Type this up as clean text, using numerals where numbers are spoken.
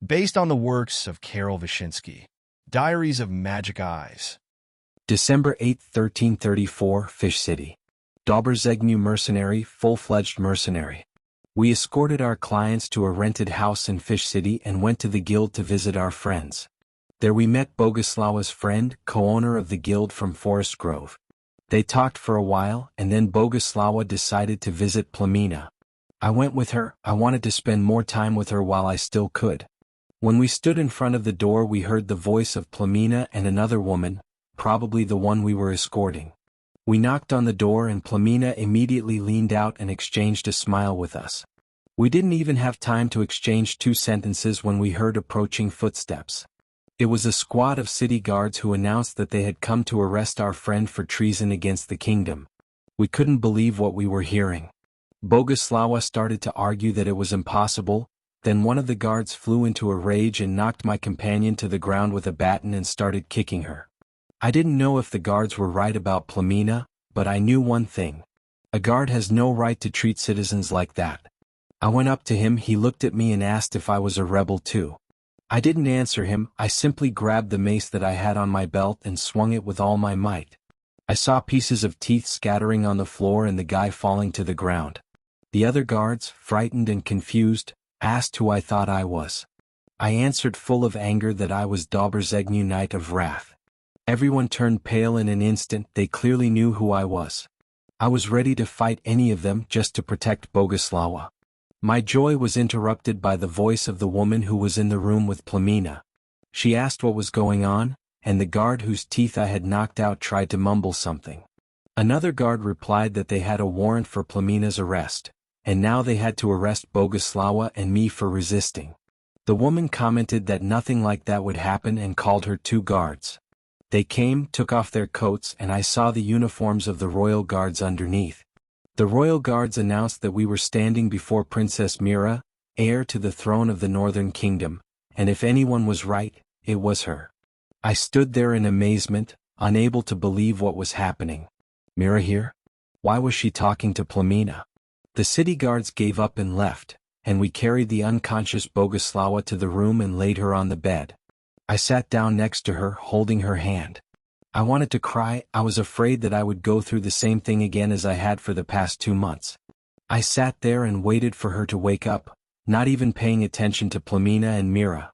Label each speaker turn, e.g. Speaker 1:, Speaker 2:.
Speaker 1: based on the works of Karol Wyszyński. Diaries of Magic Eyes.
Speaker 2: December 8, 1334, Fish City. Dobrzegniew mercenary, full-fledged mercenary. We escorted our clients to a rented house in Fish City and went to the guild to visit our friends. There we met Boguslawa's friend, co-owner of the guild from Forest Grove. They talked for a while, and then Boguslawa decided to visit Plamina. I went with her. I wanted to spend more time with her while I still could. When we stood in front of the door, we heard the voice of Plamina and another woman, probably the one we were escorting. We knocked on the door and Plamina immediately leaned out and exchanged a smile with us. We didn't even have time to exchange 2 sentences when we heard approaching footsteps. It was a squad of city guards who announced that they had come to arrest our friend for treason against the kingdom. We couldn't believe what we were hearing. Boguslawa started to argue that it was impossible. Then one of the guards flew into a rage and knocked my companion to the ground with a baton and started kicking her. I didn't know if the guards were right about Plamina, but I knew one thing. A guard has no right to treat citizens like that. I went up to him, he looked at me and asked if I was a rebel too. I didn't answer him, I simply grabbed the mace that I had on my belt and swung it with all my might. I saw pieces of teeth scattering on the floor and the guy falling to the ground. The other guards, frightened and confused, asked who I thought I was. I answered full of anger that I was Dobrzegniew, Knight of Wrath. Everyone turned pale in an instant, they clearly knew who I was. I was ready to fight any of them just to protect Boguslawa. My joy was interrupted by the voice of the woman who was in the room with Plamina. She asked what was going on, and the guard whose teeth I had knocked out tried to mumble something. Another guard replied that they had a warrant for Plamina's arrest, and now they had to arrest Boguslawa and me for resisting. The woman commented that nothing like that would happen and called her 2 guards. They came, took off their coats, and I saw the uniforms of the royal guards underneath. The royal guards announced that we were standing before Princess Mira, heir to the throne of the Northern Kingdom, and if anyone was right, it was her. I stood there in amazement, unable to believe what was happening. Mira here? Why was she talking to Plamina? The city guards gave up and left, and we carried the unconscious Boguslawa to the room and laid her on the bed. I sat down next to her, holding her hand. I wanted to cry, I was afraid that I would go through the same thing again as I had for the past 2 months. I sat there and waited for her to wake up, not even paying attention to Plamina and Mira.